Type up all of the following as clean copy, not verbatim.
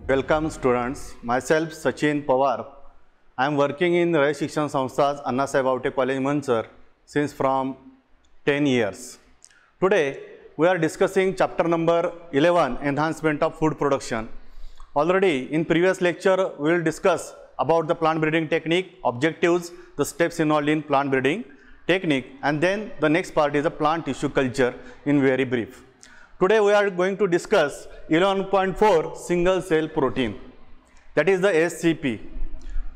Welcome students. Myself Sachin Pawar. I am working in Rahesh Shikshan Samsthas Anna Saheb Avte College Manchar since from 10 years. Today we are discussing chapter number 11, enhancement of food production. Already in previous lecture we will discuss about the plant breeding technique, objectives, the steps involved in plant breeding technique, and then the next part is the plant tissue culture in very brief. Today we are going to discuss 11.4 single cell protein, that is the SCP.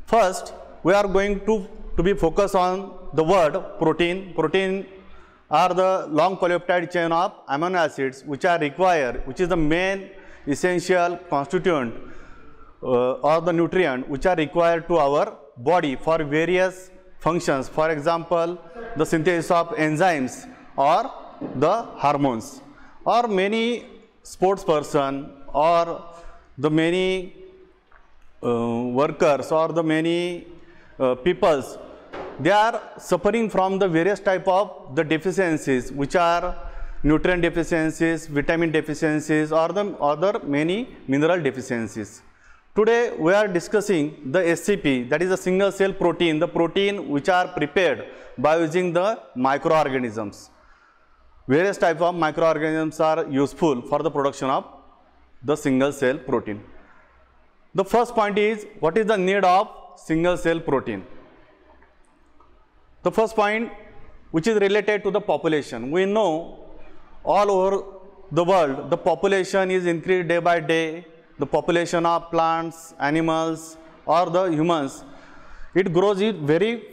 First we are going to be focused on the word protein. Protein are the long polypeptide chain of amino acids which are required, which is the main essential constituent or the nutrient which are required to our body for various functions. For example, the synthesis of enzymes or the hormones, or many sports person or the many workers or the many peoples, they are suffering from the various type of the deficiencies which are nutrient deficiencies, vitamin deficiencies, or the other many mineral deficiencies. Today we are discussing the SCP, that is a single cell protein, the protein which are prepared by using the microorganisms. Various types of microorganisms are useful for the production of the single cell protein. The first point is, what is the need of single cell protein? The first point, which is related to the population. We know all over the world the population is increased day by day. The population of plants, animals, or the humans, it grows at very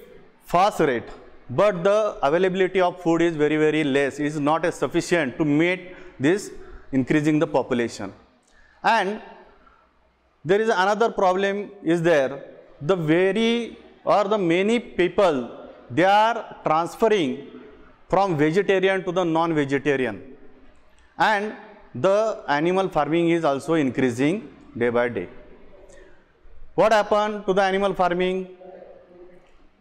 fast rate. But the availability of food is very less, is not as sufficient to meet this increasing the population. And there is another problem is there, the many people, they are transferring from vegetarian to the non-vegetarian, and the animal farming is also increasing day by day. What happened to the animal farming?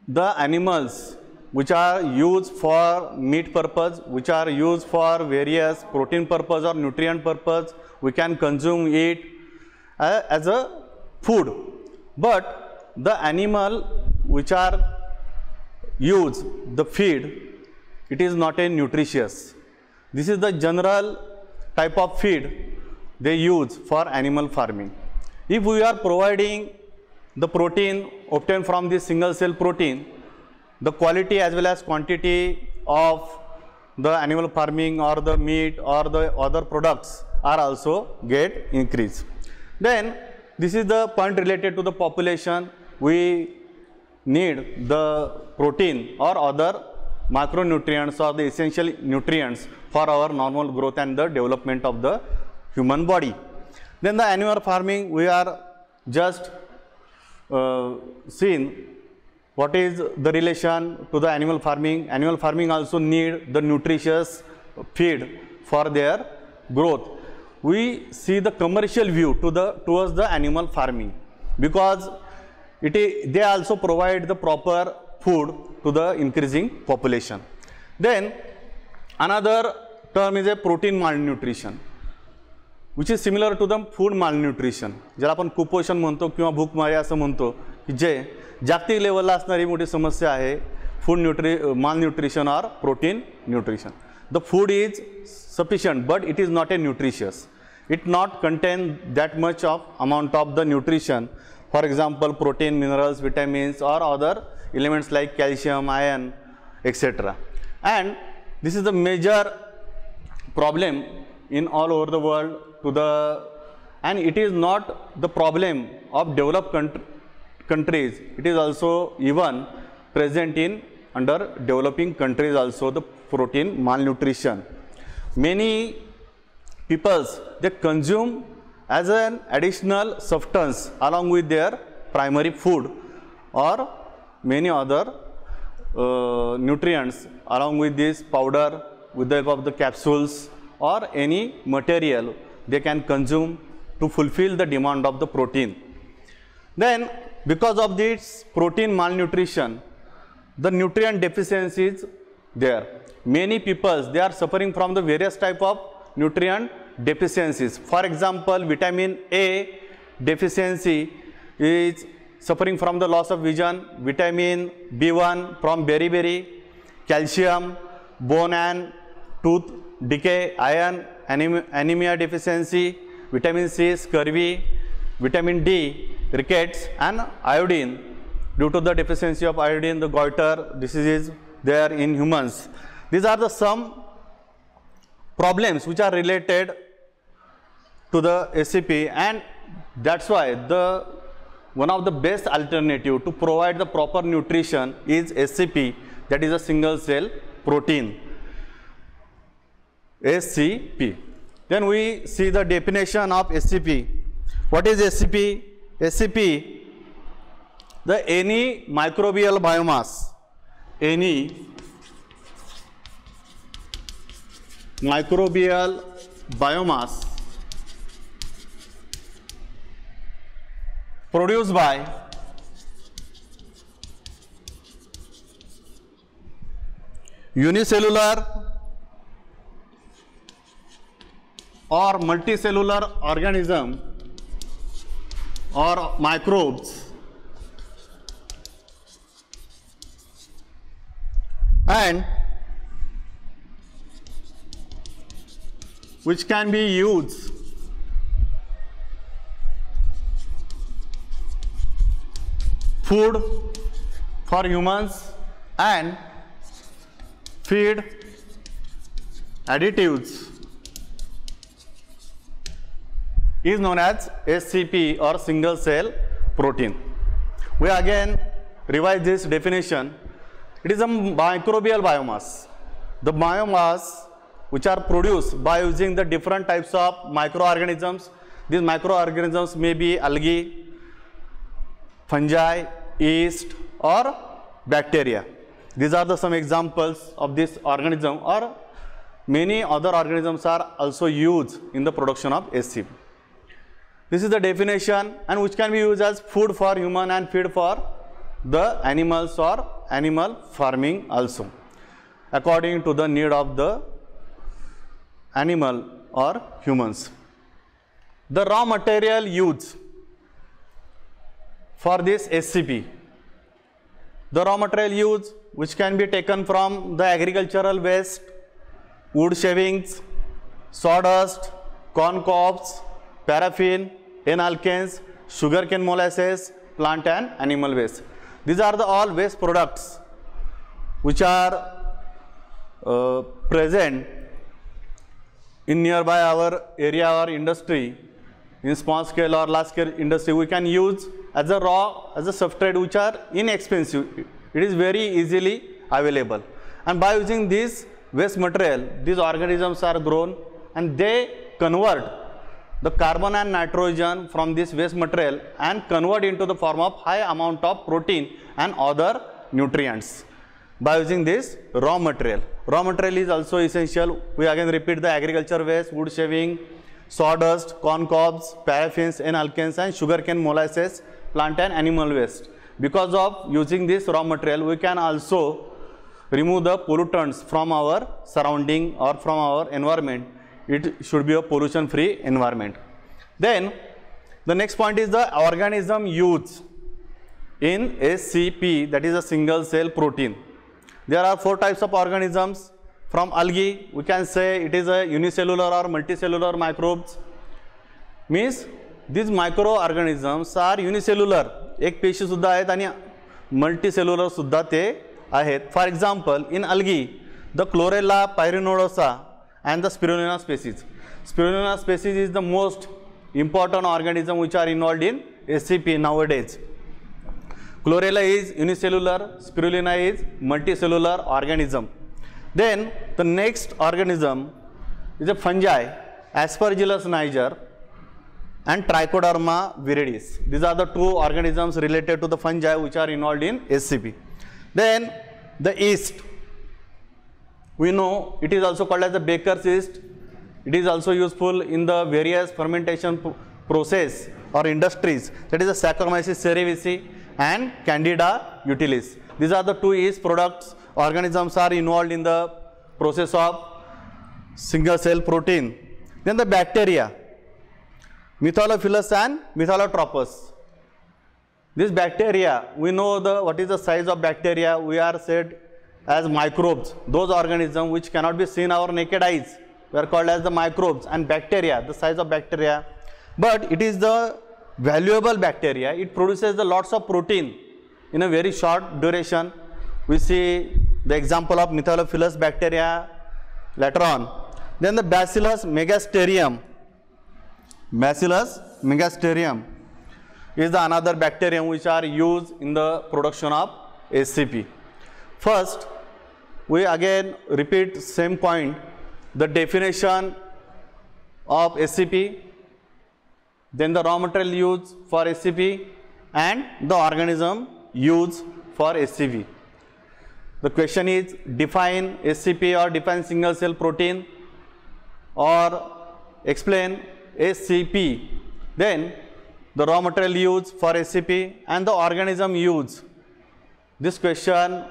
The animals which are used for meat purpose, which are used for various protein purpose or nutrient purpose, we can consume it as a food. But the animal which are used, the feed, it is not a nutritious. This is the general type of feed they use for animal farming. If we are providing the protein obtained from this single cell protein, the quality as well as quantity of the animal farming or the meat or the other products are also get increased. Then this is the point related to the population. We need the protein or other macronutrients or the essential nutrients for our normal growth and the development of the human body. Then the animal farming, we are just seen what is the relation to the animal farming. Animal farming also need the nutritious feed for their growth. We see the commercial view towards the animal farming, because they also provide the proper food to the increasing population. Then another term is a protein malnutrition, which is similar to the food malnutrition. ज्याला आपण कुपोषण म्हणतो किंवा भूकमारी असं म्हणतो, की जे जागतिक लेवलला असणारी मोठी समस्या आहे, food malnutrition or protein nutrition. The food is sufficient, but it is not a nutritious. It not contain that much of amount of the nutrition. For example, protein, minerals, vitamins, or other elements like calcium, iron, etc. And this is the major problem in all over the world and it is not the problem of developed countries. It is also even present in under developing countries also, the protein malnutrition. Many peoples, they consume as an additional substance along with their primary food or many other nutrients along with this powder, with the help of the capsules or any material they can consume to fulfill the demand of the protein. Then because of this protein malnutrition, the nutrient deficiencies there. Many peoples, they are suffering from the various type of nutrient deficiencies. For example, vitamin A deficiency is suffering from the loss of vision, vitamin B1 from berry, calcium, bone and tooth decay, iron, anemia deficiency, vitamin C, scurvy, vitamin D, rickets, and iodine. Due to the deficiency of iodine, the goiter disease is there in humans. These are the some problems which are related to the SCP, and that's why one of the best alternative to provide the proper nutrition is SCP, that is a single cell protein, SCP. Then we see the definition of SCP. What is SCP? SCP, the any microbial biomass, any microbial biomass produced by unicellular or multicellular organism or microbes and which can be used food for humans and feed additives is known as SCP or single cell protein. We again revise this definition. It is a microbial biomass. The biomass which are produced by using the different types of microorganisms. These microorganisms may be algae, fungi, yeast or bacteria. These are the some examples of this organism, or many other organisms are also used in the production of SCP. This is the definition, and which can be used as food for human and feed for the animals or animal farming also, according to the need of the animal or humans. The raw material used for this SCP, the raw material used which can be taken from the agricultural waste, wood shavings, sawdust, corn cobs, paraffin, N-alkanes, sugarcane molasses, plant and animal waste. These are the all waste products which are present in nearby our area or industry. In small scale or large scale industry, we can use as a raw, as a substrate, which are inexpensive. It is very easily available, and by using this waste material, these organisms are grown and they convert the carbon and nitrogen from this waste material and convert into the form of high amount of protein and other nutrients by using this raw material. Raw material is also essential. We again repeat the agriculture waste, wood shaving, sawdust, corn cobs, paraffins, N-alkanes and sugarcane molasses, plant and animal waste. Because of using this raw material, we can also remove the pollutants from our surrounding or from our environment. It should be a pollution free environment. Then the next point is the organism used in SCP, that is a single cell protein. There are 4 types of organisms. From algae, we can say it is a unicellular or multicellular microbes. Means these microorganisms are unicellular, एक पेशी सुद्धा आहेत आणि multicellular सुद्धा ते आहेत. For example, in algae, the Chlorella pyrenodosa and the Spirulina species. Spirulina species is the most important organism which are involved in SCP nowadays. Chlorella is unicellular, Spirulina is multicellular organism. Then the next organism is a fungi, Aspergillus niger and Trichoderma viridis. These are the 2 organisms related to the fungi which are involved in SCP. Then the yeast, we know it is also called as the baker's yeast. It is also useful in the various fermentation process or industries, that is the Saccharomyces cerevisiae and Candida utilis. These are the 2 yeast products. Organisms are involved in the process of single cell protein. Then the bacteria. Methylophilus and Methylotropous. This bacteria, we know what is the size of bacteria. We are said as microbes. Those organisms which cannot be seen our naked eyes, we are called as the microbes. And bacteria, the size of bacteria, but it is the valuable bacteria. It produces the lots of protein in a very short duration. We see the example of Methylophilus bacteria later on. Then the Bacillus megastereum. Bacillus megastereum is the another bacterium which are used in the production of SCP. First, we again repeat same point, the definition of SCP, then the raw material used for SCP and the organism used for SCP. The question is, define SCP or define single cell protein or explain SCP. Then the raw material used for SCP and the organism used. This question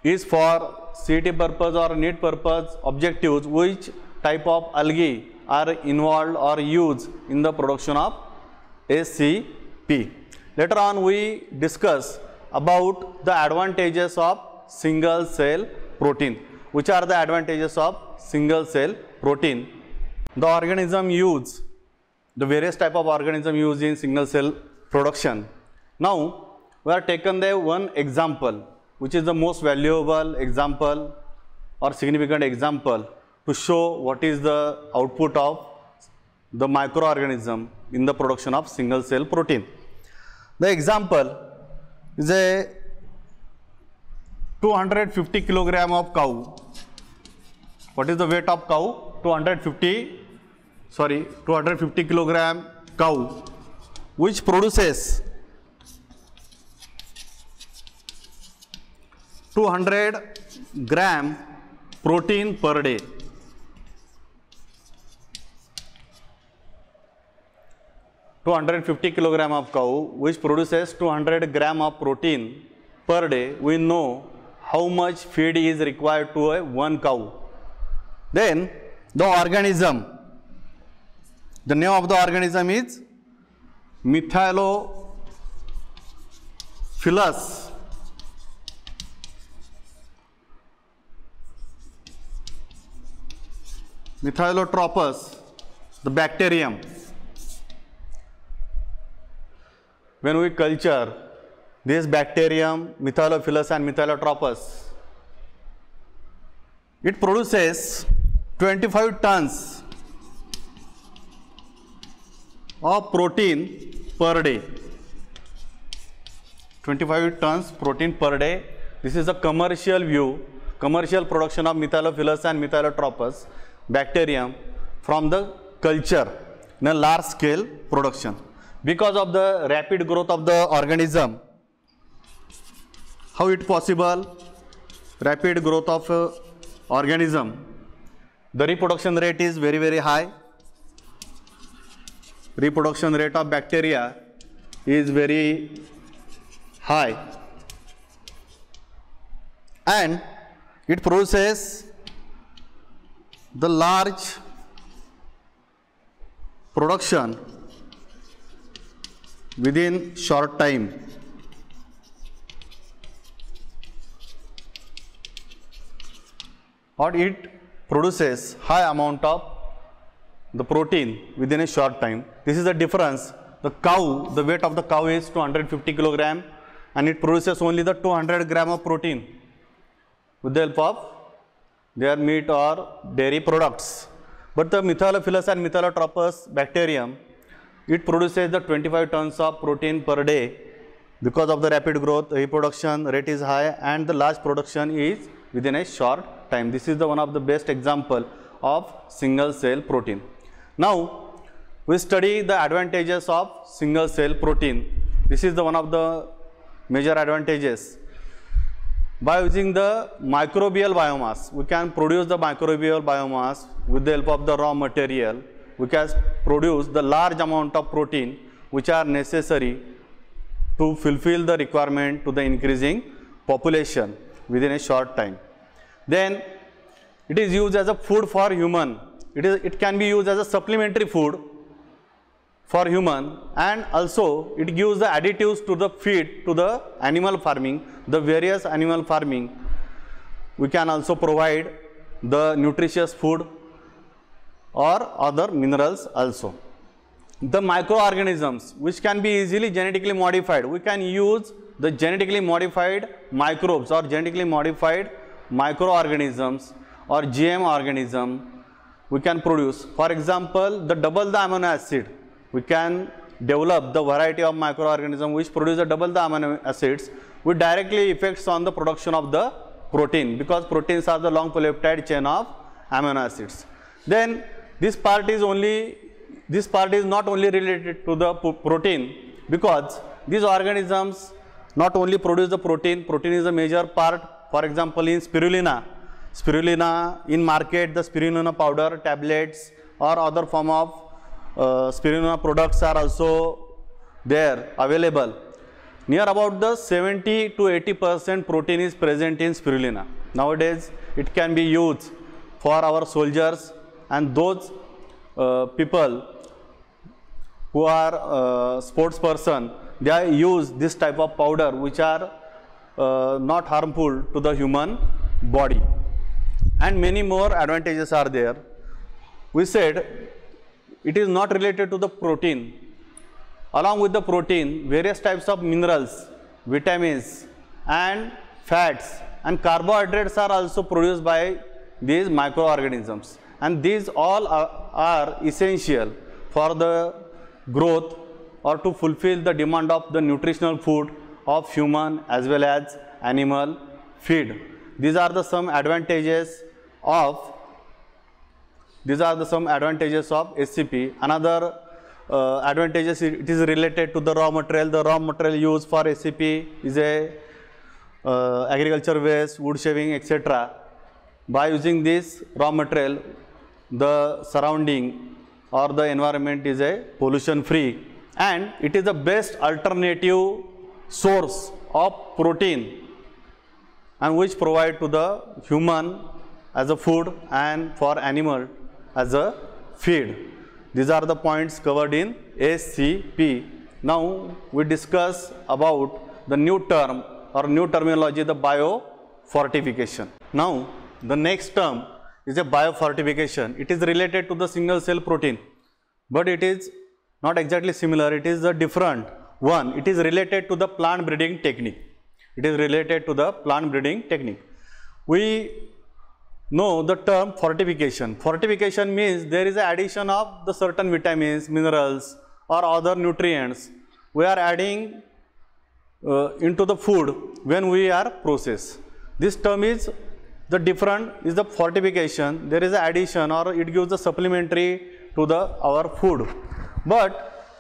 is for CET purpose or NEET purpose objectives, which type of algae are involved or used in the production of SCP. Later on we discuss about the advantages of single cell protein. Which are the advantages of single cell protein? The organism used, the various type of organism used in single cell production. Now we are taken the one example which is the most valuable example or significant example to show what is the output of the microorganism in the production of single cell protein. The example is a 250 kilogram of cow. What is the weight of cow? 250 kilogram cow, which produces 200 gram protein per day. 250 kilogram of cow which produces 200 gram of protein per day. We know how much feed is required to a one cow. Then the organism, the name of the organism is Methylophilus Methylotropous, the bacterium. When we culture this bacterium, Methylophilus and Methylotropous, it produces 25 tons of protein per day. 25 tons protein per day. This is a commercial view, commercial production of Methylophilus and Methylotropous bacterium from the culture in a large scale production. Because of the rapid growth of the organism, how it possible? Rapid growth of organism. The reproduction rate is very high. Reproduction rate of bacteria is very high, and it produces the large production within short time. Or it produces high amount of the protein within a short time. This is the difference. The cow, the weight of the cow is 250 kilogram and it produces only the 200 gram of protein with the help of their meat or dairy products. But the Methylophilus and Methylotropous bacterium, it produces the 25 tons of protein per day. Because of the rapid growth, reproduction rate is high and the large production is within a short time. This is the one of the best example of single cell protein. Now we study the advantages of single cell protein. This is the one of the major advantages. By using the microbial biomass, we can produce the microbial biomass with the help of the raw material. We can produce the large amount of protein which are necessary to fulfill the requirement to the increasing population within a short time. Then it is used as a food for human. It can be used as a supplementary food for human, and also it gives the additives to the feed to the animal farming, the various animal farming. We can also provide the nutritious food or other minerals also. The microorganisms which can be easily genetically modified, we can use the genetically modified microbes or genetically modified microorganisms or GM organism we can produce. For example, the double the amino acid, we can develop the variety of microorganism which produce the double the amino acids, which directly affects on the production of the protein, because proteins are the long polypeptide chain of amino acids. Then this part is not only related to the protein, because these organisms not only produce the protein is a major part. For example, in spirulina in market, the spirulina powder, tablets or other form of spirulina products are also there available. Near about the 70 to 80% protein is present in spirulina. Nowadays it can be used for our soldiers and those people who are sports person. They use this type of powder which are not harmful to the human body, and many more advantages are there. We said it is not related to the protein. Along with the protein, various types of minerals, vitamins and fats and carbohydrates are also produced by these microorganisms, and these all are essential for the growth or to fulfill the demand of the nutritional food of human as well as animal feed. These are the some advantages of SCP. Another advantages, it is related to the raw material. The raw material used for SCP is a agriculture waste, wood shaving, etc. By using this raw material, the surrounding or the environment is a pollution free, and it is the best alternative source of protein and which provide to the human as a food and for animal as a feed. These are the points covered in SCP. Now we discuss about the new term or new terminology, the biofortification. Now the next term is a biofortification. It is related to the single cell protein, but it is not exactly similar. It is a different one. It is related to the plant breeding technique. We know the term fortification. Fortification means there is an addition of the certain vitamins, minerals or other nutrients we are adding into the food when we are processed. This term is the different is the fortification. There is an addition or it gives the supplementary to our food. But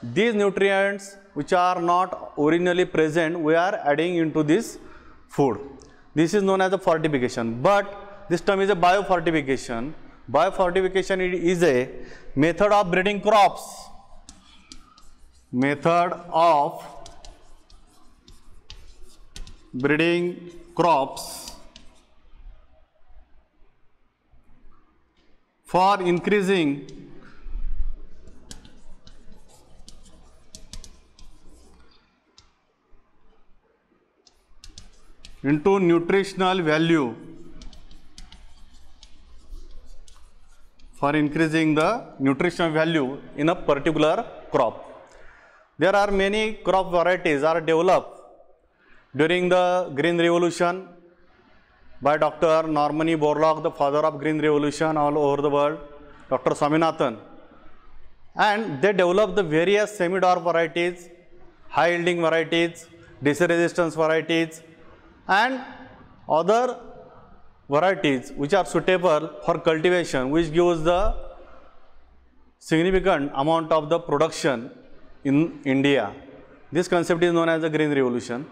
these nutrients which are not originally present, we are adding into this food. This is known as the fortification. But this term is a biofortification. Biofortification is a method of breeding crops. For increasing into nutritional value, in a particular crop. There are many crop varieties are developed during the Green Revolution by Dr. Norman Borlaug, the father of Green Revolution all over the world, Dr. Swaminathan. And they developed the various semi-dwarf varieties, high yielding varieties, disease resistance varieties and other varieties which are suitable for cultivation, which gives the significant amount of the production in India. This concept is known as the Green Revolution.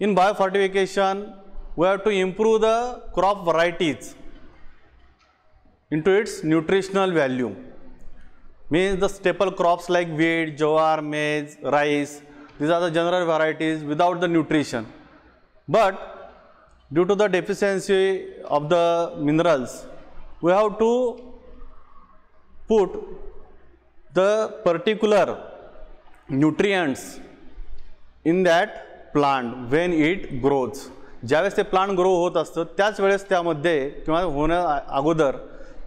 In biofortification, we have to improve the crop varieties into its nutritional value. Means the staple crops like wheat, jowar, maize, rice, these are the general varieties without the nutrition. But due to the deficiency of the minerals, we have to put the particular nutrients in that plant when it grows. ज्यावेळेस ते plant grow होत असतं त्याच वेळेस त्यामध्ये किंवा होण्या अगोदर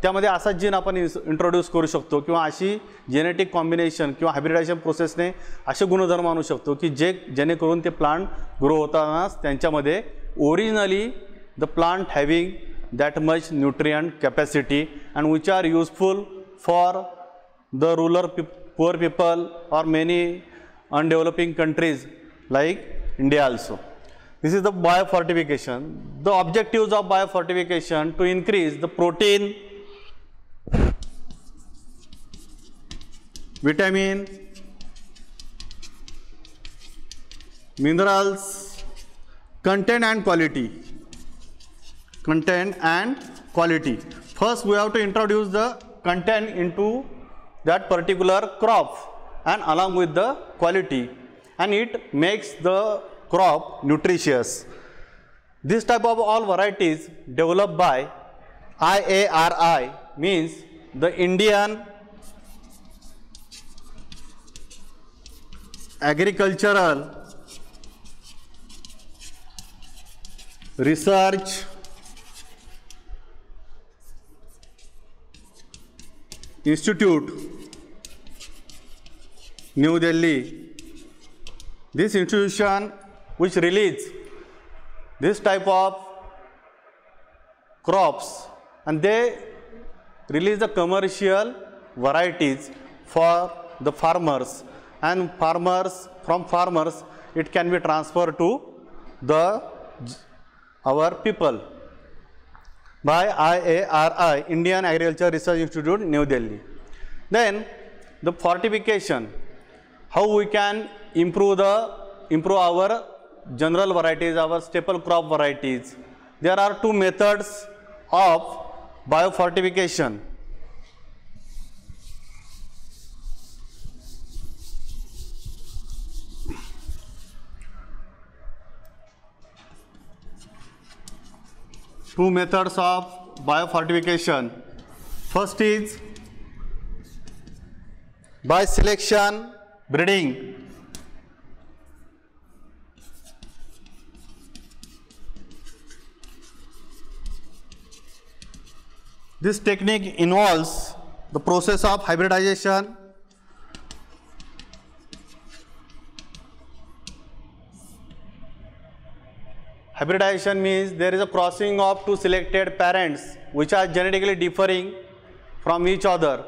त्यामध्ये असा जीन आपण इंट्रोड्यूस करू शकतो किंवा अशी जेनेटिक कॉम्बिनेशन किंवा हायब्रिडायझेशन प्रोसेसने असे गुणधर्म आणू शकतो की जेणेकरून ते प्लांट ग्रो होताना त्यांच्यामध्ये originally the plant having that much nutrient capacity and which are useful for the poor people or many undeveloping countries like India also. This is the biofortification. The objectives of biofortification to increase the protein, vitamin, minerals, content and quality. Content and quality. First we have to introduce the content into that particular crop and along with the quality, and it makes the crop nutritious. This type of all varieties developed by IARI, means the Indian Agricultural Research Institute, New Delhi. This institution which release this type of crops, and they release the commercial varieties for the farmers, and from farmers it can be transferred to our people by IARI, Indian Agriculture Research Institute, New Delhi. Then the fortification, how we can improve our general varieties, our staple crop varieties. There are two methods of biofortification. Two methods of biofortification. First is by selection breeding. This technique involves the process of hybridization, hybridization means there is a crossing of two selected parents which are genetically differing from each other,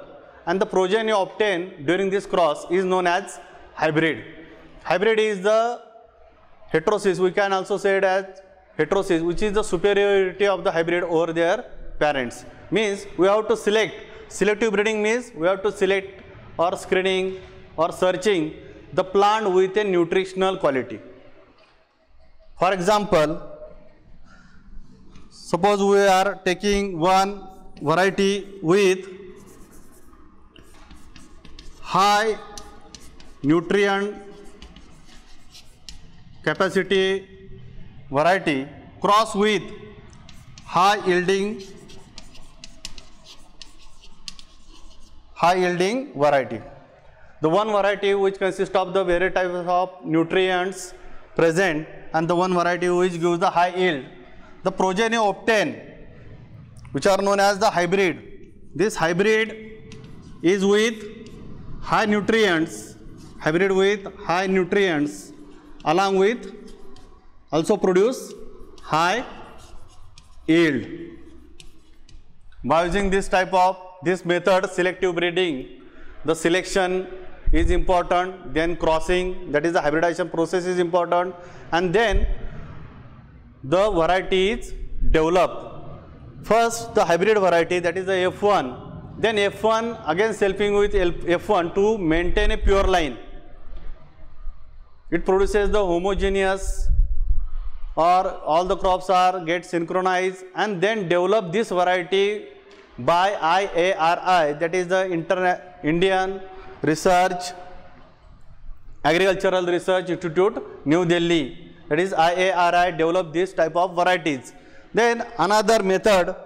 and the progeny obtained during this cross is known as hybrid. Hybrid is the heterosis, we can also say it as heterosis, which is the superiority of the hybrid over their parents. Means we have to select. Selective breeding means we have to select or screening or searching the plant with a nutritional quality. For example, suppose we are taking one variety with high nutrient capacity variety cross with high yielding variety. The one variety which consists of the various types of nutrients present and the one variety which gives the high yield, the progeny obtained which are known as the hybrid. This hybrid is with high nutrients, along with also produce high yield. By using this method, selective breeding, the selection is important, then crossing, that is the hybridization process is important, and then the variety is developed. First the hybrid variety, that is the F1, then F1 again selfing with F1 to maintain a pure line. It produces the homogeneous, or all the crops get synchronized, and then develop this variety by IARI, that is the Indian Agricultural Research Institute, New Delhi. That is IARI develop this type of varieties. Then another method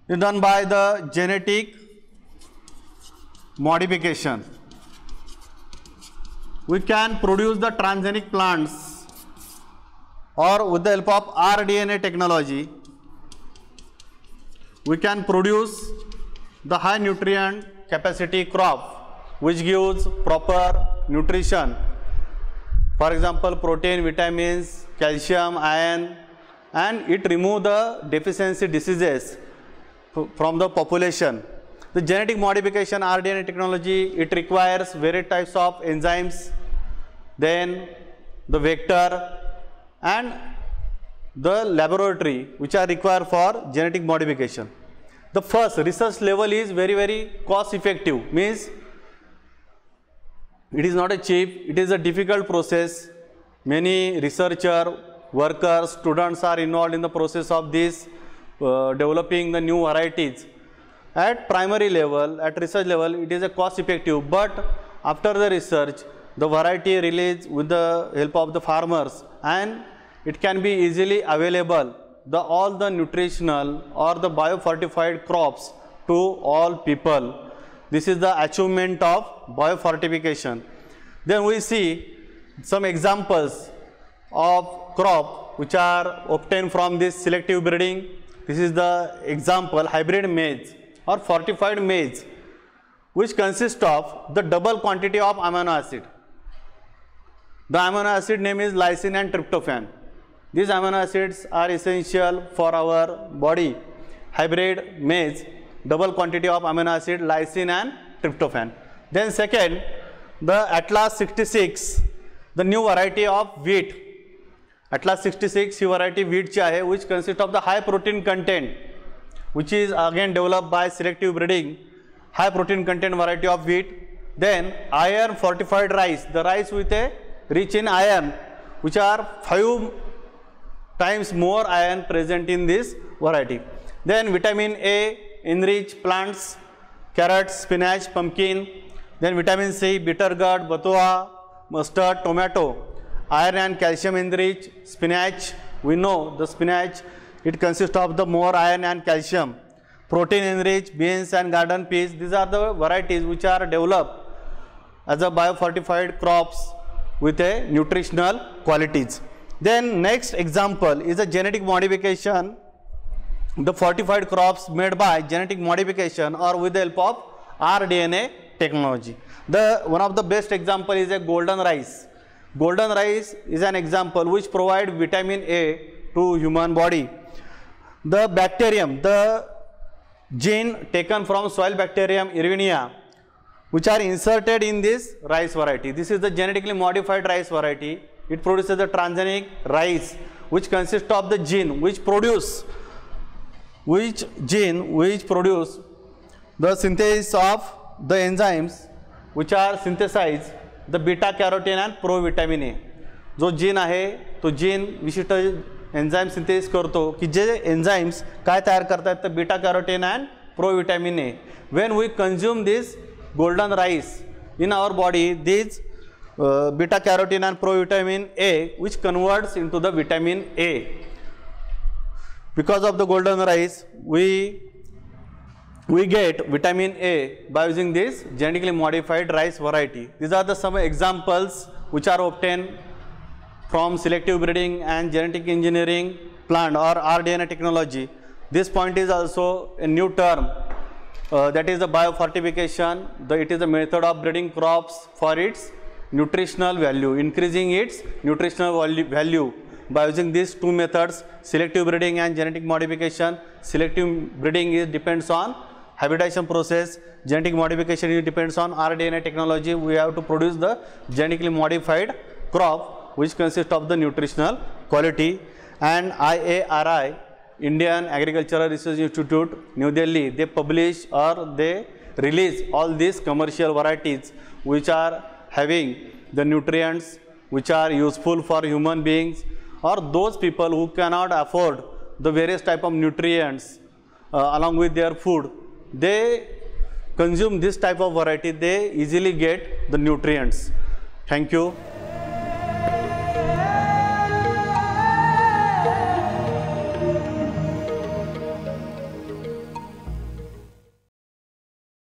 is done by the genetic modification. We can produce the transgenic plants, or with the help of rDNA technology, we can produce the high nutrient capacity crop which gives proper nutrition. For example, protein, vitamins, calcium, iron, and it removes the deficiency diseases from the population. The genetic modification rDNA technology, it requires various types of enzymes, then the vector and the laboratory which are required for genetic modification. The first research level is very cost effective, means it is not a cheap, it is a difficult process. Many researcher, workers, students are involved in the process of this developing the new varieties. At primary level, at research level, it is a cost effective, but after the research, the variety released with the help of the farmers, and it can be easily available, all the nutritional or the biofortified crops to all people. This is the achievement of biofortification. Then we see some examples of crop which are obtained from this selective breeding. This is the example hybrid maize or fortified maize, which consists of the double quantity of amino acid. The amino acid name is lysine and tryptophan. These amino acids are essential for our body. Hybrid maize, double quantity of amino acid, lysine and tryptophan. Then second, the Atlas 66, the new variety of wheat. Atlas 66 he variety wheat ची आहे, which consists of the high protein content, which is again developed by selective breeding. High protein content variety of wheat. Then iron fortified rice, the rice with a rich in iron, which are 5 times more iron present in this variety. Then vitamin A enriched plants, carrots, spinach, pumpkin. Then vitamin C, bitter gourd, batua, mustard, tomato. Iron and calcium enriched spinach. We know the spinach, it consists of the more iron and calcium. Protein enriched beans and garden peas. These are the varieties which are developed as a biofortified crops with a nutritional qualities. Then next example is a genetic modification, the fortified crops made by genetic modification or with the help of rDNA technology. One of the best example is a golden rice. Golden rice is an example which provide vitamin A to human body. The bacterium, the gene taken from soil bacterium Erwinia, which are inserted in this rice variety. This is the genetically modified rice variety. It produces the transgenic rice, which consists of the gene which produce the synthesis of the enzymes which are synthesize the beta carotene and provitamin A. जो gene आहे तो gene विशिष्ट enzyme synthesis करतो की जे enzymes काय तयार करतात तर beta carotene and provitamin A. When we consume this golden rice in our body, these beta carotene and provitamin A, which converts into the vitamin A. Because of the golden rice, we get vitamin A by using this genetically modified rice variety. These are the some examples which are obtained from selective breeding and genetic engineering plant or rDNA technology. This point is also a new term, that is the biofortification. It is a method of breeding crops for its nutritional value, increasing its nutritional value by using these two methods, selective breeding and genetic modification. Selective breeding depends on hybridization process. Genetic modification depends on rDNA technology. We have to produce the genetically modified crop which consists of the nutritional quality. And IARI, Indian Agricultural Research Institute, New Delhi, they publish or they release all these commercial varieties which are having the nutrients which are useful for human beings or those people who cannot afford the various type of nutrients along with their food. They consume this type of variety, they easily get the nutrients. Thank you.